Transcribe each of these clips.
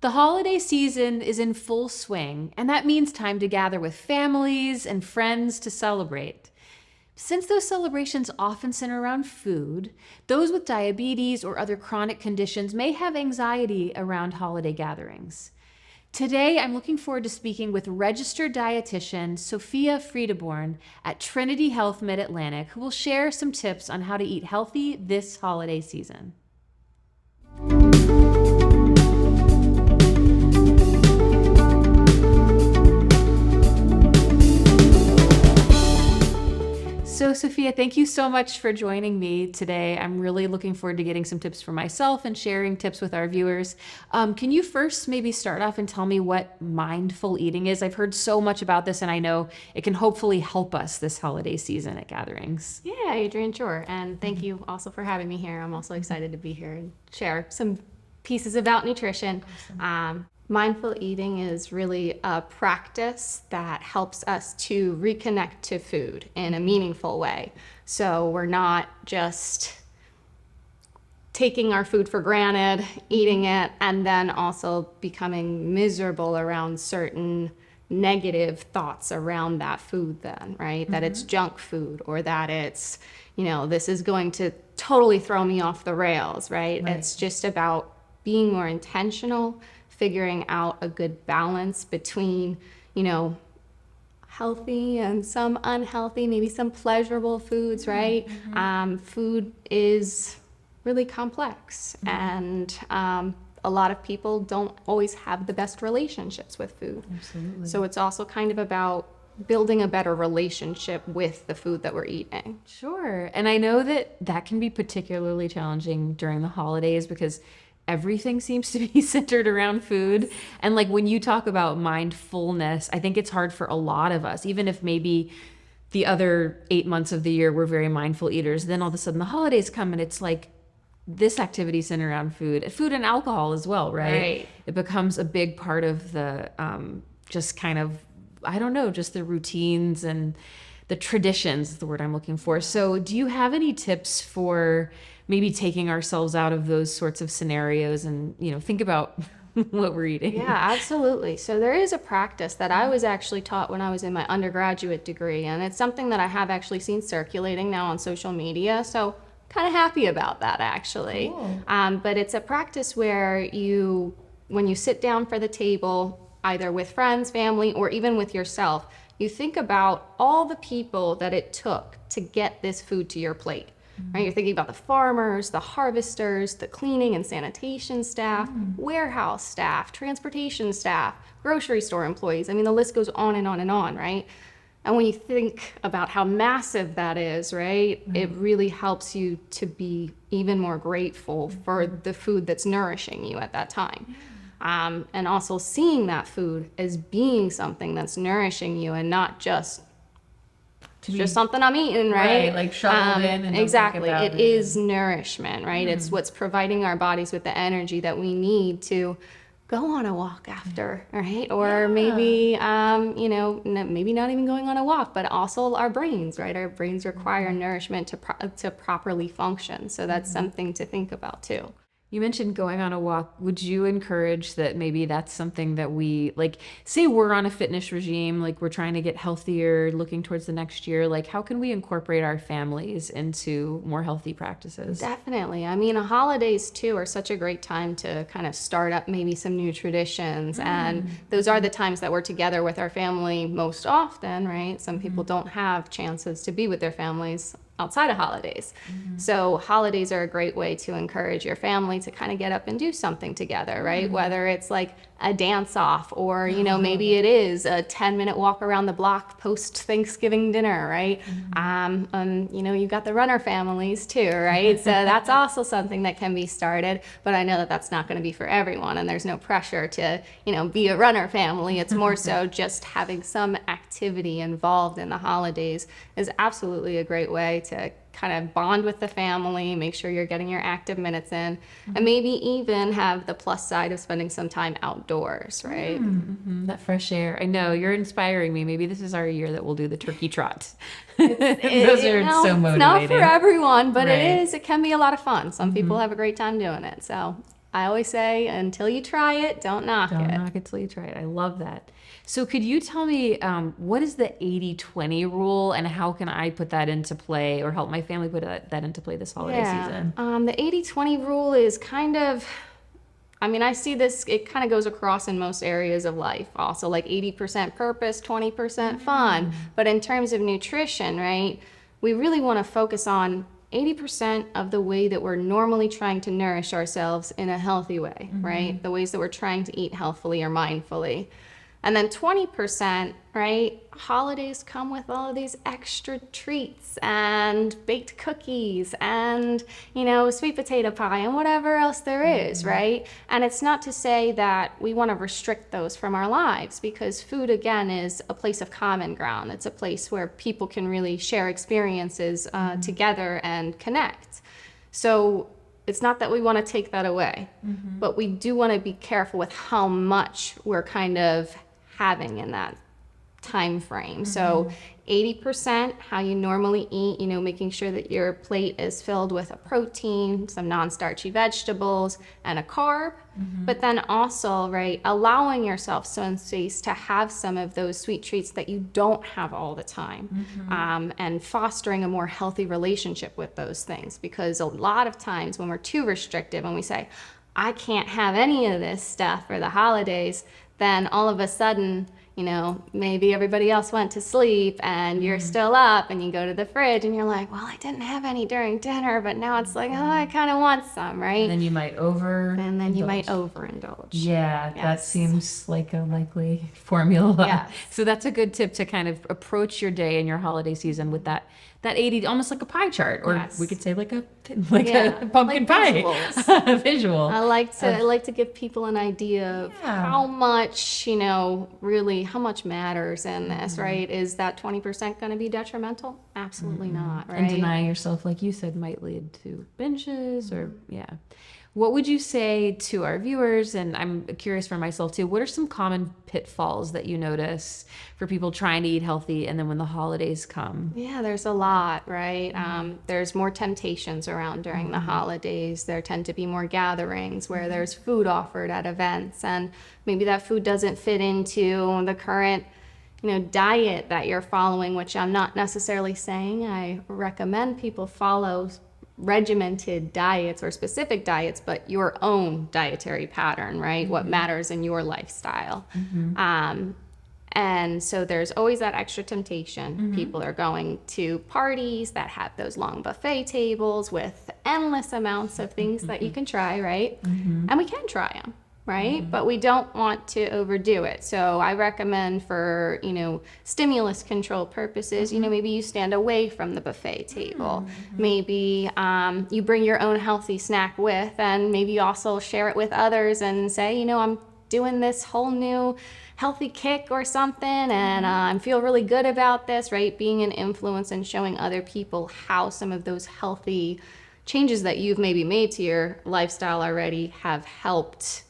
The holiday season is in full swing, and that means time to gather with families and friends to celebrate. Since those celebrations often center around food, those with diabetes or other chronic conditions may have anxiety around holiday gatherings. Today, I'm looking forward to speaking with registered dietitian Sophia Friedeborn at Trinity Health Mid-Atlantic, who will share some tips on how to eat healthy this holiday season. So Sophia, thank you so much for joining me today. I'm really looking forward to getting some tips for myself and sharing tips with our viewers. Can you first maybe start off and tell me what mindful eating is? I've heard so much about this, and I know it can hopefully help us this holiday season at gatherings. Yeah, Adrienne, sure. And thank you also for having me here. I'm also excited to be here and share some pieces about nutrition. Awesome. Mindful eating is really a practice that helps us to reconnect to food in a meaningful way. So we're not just taking our food for granted, eating it, and then also becoming miserable around certain negative thoughts around that food then, right? That it's junk food, or that it's, this is going to totally throw me off the rails, right? It's just about being more intentional, figuring out a good balance between, healthy and some unhealthy, maybe some pleasurable foods, right? Food is really complex, and a lot of people don't always have the best relationships with food. Absolutely. So it's also kind of about building a better relationship with the food that we're eating. Sure. And I know that can be particularly challenging during the holidays because everything seems to be centered around food. And like when you talk about mindfulness, I think it's hard for a lot of us, even if maybe the other 8 months of the year we're very mindful eaters, then all of a sudden the holidays come and it's like this activity centered around food and alcohol as well, right? It becomes a big part of the just kind of, just the routines and the traditions is the word I'm looking for. So do you have any tips for maybe taking ourselves out of those sorts of scenarios and, think about what we're eating? Yeah, absolutely. So there is a practice that I was actually taught when I was in my undergraduate degree, and it's something that I have actually seen circulating now on social media. So kind of happy about that, actually. Cool. But it's a practice where when you sit down for the table, either with friends, family, or even with yourself, you think about all the people that it took to get this food to your plate. Right? You're thinking about the farmers, the harvesters, the cleaning and sanitation staff, warehouse staff, transportation staff, grocery store employees. I mean, the list goes on and on and on, right? And when you think about how massive that is, right, it really helps you to be even more grateful for the food that's nourishing you at that time. And also seeing that food as being something that's nourishing you and not just something I'm eating, right? Like shoveled in and exactly. It is nourishment, right? It's what's providing our bodies with the energy that we need to go on a walk after, right? Or maybe, maybe not even going on a walk, but also our brains, right? Our brains require nourishment to properly function. So that's something to think about too. You mentioned going on a walk. Would you encourage that maybe that's something that we, like, say we're on a fitness regime, like we're trying to get healthier, looking towards the next year, like how can we incorporate our families into more healthy practices? Definitely. I mean, holidays too are such a great time to kind of start up maybe some new traditions. And those are the times that we're together with our family most often, right? Some people don't have chances to be with their families outside of holidays. So holidays are a great way to encourage your family to kind of get up and do something together, right? Whether it's like a dance off or, maybe it is a 10-minute walk around the block post Thanksgiving dinner, right? You've got the runner families too, right? So that's also something that can be started, but I know that that's not going to be for everyone, and there's no pressure to, be a runner family. It's more so just having some activity involved in the holidays is absolutely a great way to kind of bond with the family, make sure you're getting your active minutes in, and maybe even have the plus side of spending some time outdoors, right? That fresh air. I know, you're inspiring me. Maybe this is our year that we'll do the turkey trot. Those are so motivating. It's not for everyone, but it can be a lot of fun. Some people have a great time doing it, so I always say, until you try it, don't knock Don't it. knock it till you try it. I love that. So could you tell me what is the 80-20 rule and how can I put that into play or help my family put that into play this holiday season? The 80-20 rule is kind of, I mean, I see this, it kind of goes across in most areas of life also, like 80% purpose, 20% fun. But in terms of nutrition, right, we really want to focus on 80% of the way that we're normally trying to nourish ourselves in a healthy way, right? The ways that we're trying to eat healthfully or mindfully. And then 20%, right? Holidays come with all of these extra treats and baked cookies and, sweet potato pie and whatever else there is, right? And it's not to say that we want to restrict those from our lives, because food, again, is a place of common ground. It's a place where people can really share experiences together and connect. So it's not that we want to take that away, but we do want to be careful with how much we're kind of having in that time frame. So 80% how you normally eat, making sure that your plate is filled with a protein, some non-starchy vegetables, and a carb. But then also, right, allowing yourself some space to have some of those sweet treats that you don't have all the time, and fostering a more healthy relationship with those things. Because a lot of times when we're too restrictive and we say, I can't have any of this stuff for the holidays, then all of a sudden, maybe everybody else went to sleep and you're still up and you go to the fridge and you're like, well, I didn't have any during dinner, but now it's like, oh, I kind of want some, right? And then you might overindulge. Yeah, that Yes. seems like a likely formula. Yes. So that's a good tip to kind of approach your day and your holiday season with that 80, almost like a pie chart, or Yes. we could say like a Yeah, pumpkin like pie visuals. visual. I like to give people an idea of Yeah. how much, really how much matters in this, right? Is that 20% going to be detrimental? Absolutely not, right? And denying yourself, like you said, might lead to binges or What would you say to our viewers, and I'm curious for myself too, what are some common pitfalls that you notice for people trying to eat healthy and then when the holidays come? Yeah, there's a lot, right? There's more temptations around during the holidays. There tend to be more gatherings where there's food offered at events, and maybe that food doesn't fit into the current diet that you're following, which I'm not necessarily saying I recommend people follow regimented diets or specific diets, but your own dietary pattern, right? What matters in your lifestyle. And so there's always that extra temptation. People are going to parties that have those long buffet tables with endless amounts of things that you can try, right? And we can try them, right? But we don't want to overdo it. So I recommend for, stimulus control purposes, maybe you stand away from the buffet table. Maybe you bring your own healthy snack with, and maybe you also share it with others and say, I'm doing this whole new healthy kick or something, and I feel really good about this, right? Being an influence and showing other people how some of those healthy changes that you've maybe made to your lifestyle already have helped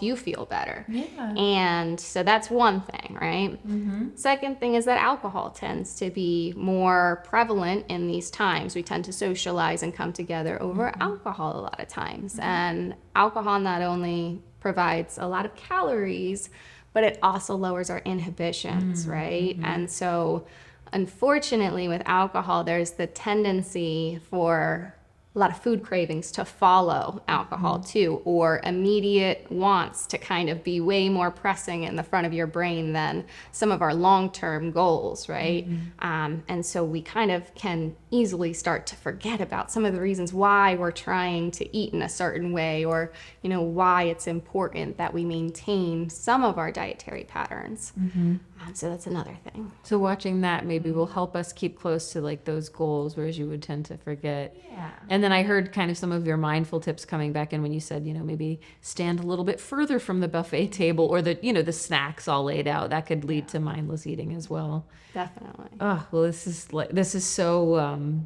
you feel better. Yeah. And so that's one thing, right? Second thing is that alcohol tends to be more prevalent in these times. We tend to socialize and come together over alcohol a lot of times. And alcohol not only provides a lot of calories, but it also lowers our inhibitions, right? And so unfortunately with alcohol, there's the tendency for a lot of food cravings to follow alcohol too, or immediate wants to kind of be way more pressing in the front of your brain than some of our long-term goals, right? And so we kind of can easily start to forget about some of the reasons why we're trying to eat in a certain way, or why it's important that we maintain some of our dietary patterns. So that's another thing. So watching that maybe will help us keep close to like those goals, whereas you would tend to forget. Yeah. And then I heard kind of some of your mindful tips coming back in when you said, maybe stand a little bit further from the buffet table, or the snacks all laid out. That could lead to mindless eating as well. Definitely. Oh, well, this is so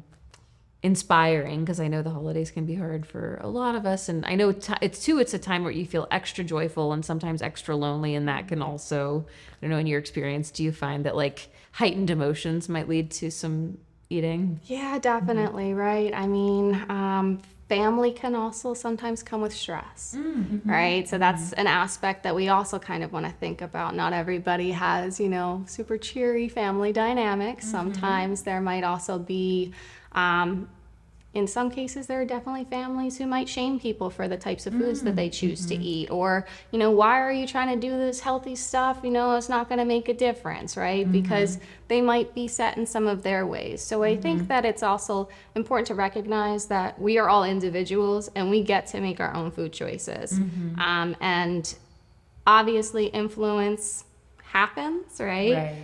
inspiring, because I know the holidays can be hard for a lot of us, and I know it's a time where you feel extra joyful and sometimes extra lonely, and that can also, I don't know, in your experience, do you find that like heightened emotions might lead to some eating? Yeah, definitely, right? I mean, family can also sometimes come with stress, right? So that's an aspect that we also kind of want to think about. Not everybody has, super cheery family dynamics. Sometimes there might also be, in some cases, there are definitely families who might shame people for the types of foods that they choose to eat. Or, why are you trying to do this healthy stuff? It's not going to make a difference, right? Because they might be set in some of their ways. So I think that it's also important to recognize that we are all individuals and we get to make our own food choices. And obviously influence happens, right?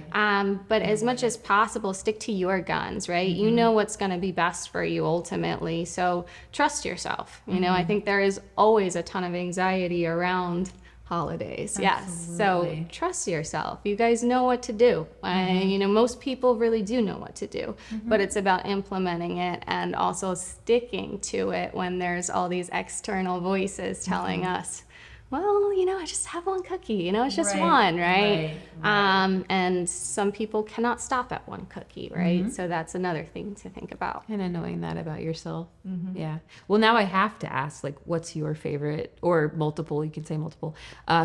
But as much as possible, stick to your guns, right? You know what's going to be best for you ultimately. So trust yourself. I think there is always a ton of anxiety around holidays. Yes. So trust yourself. You guys know what to do. Most people really do know what to do, but it's about implementing it and also sticking to it when there's all these external voices telling us, well, I just have one cookie, it's just one, right? And some people cannot stop at one cookie, right? So that's another thing to think about. Kind of knowing that about yourself. Yeah. Well, now I have to ask, what's your favorite, or multiple, you can say multiple,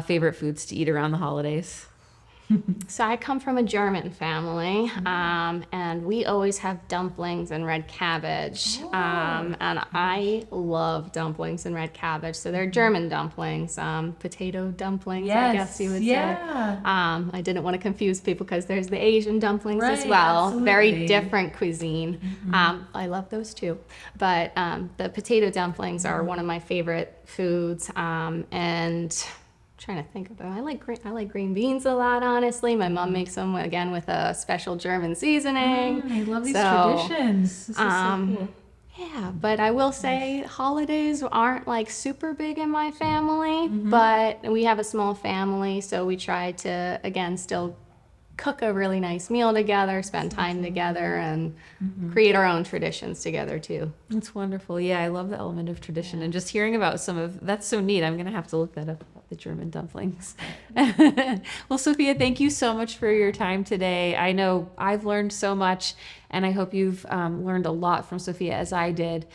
favorite foods to eat around the holidays? So I come from a German family, and we always have dumplings and red cabbage. And I love dumplings and red cabbage. So they're German dumplings, potato dumplings, I guess you would say. I didn't want to confuse people because there's the Asian dumplings as well. Absolutely. Very different cuisine. I love those too. But the potato dumplings are one of my favorite foods. And trying to think about, I like green beans a lot, honestly. My mom makes them again with a special German seasoning. I love these traditions. This is so cool. Yeah, but I will say holidays aren't super big in my family, but we have a small family, so we try to again still cook a really nice meal together, spend time together, and create our own traditions together too. That's wonderful. Yeah, I love the element of tradition, and just hearing about that's so neat. I'm gonna have to look that up, about the German dumplings. Well, Sophia, thank you so much for your time today. I know I've learned so much, and I hope you've learned a lot from Sophia as I did.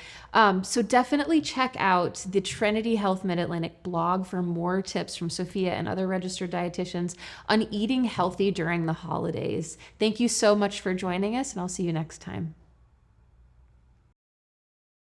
So definitely check out the Trinity Health Mid-Atlantic blog for more tips from Sophia and other registered dietitians on eating healthy during the holidays. Thank you so much for joining us, and I'll see you next time.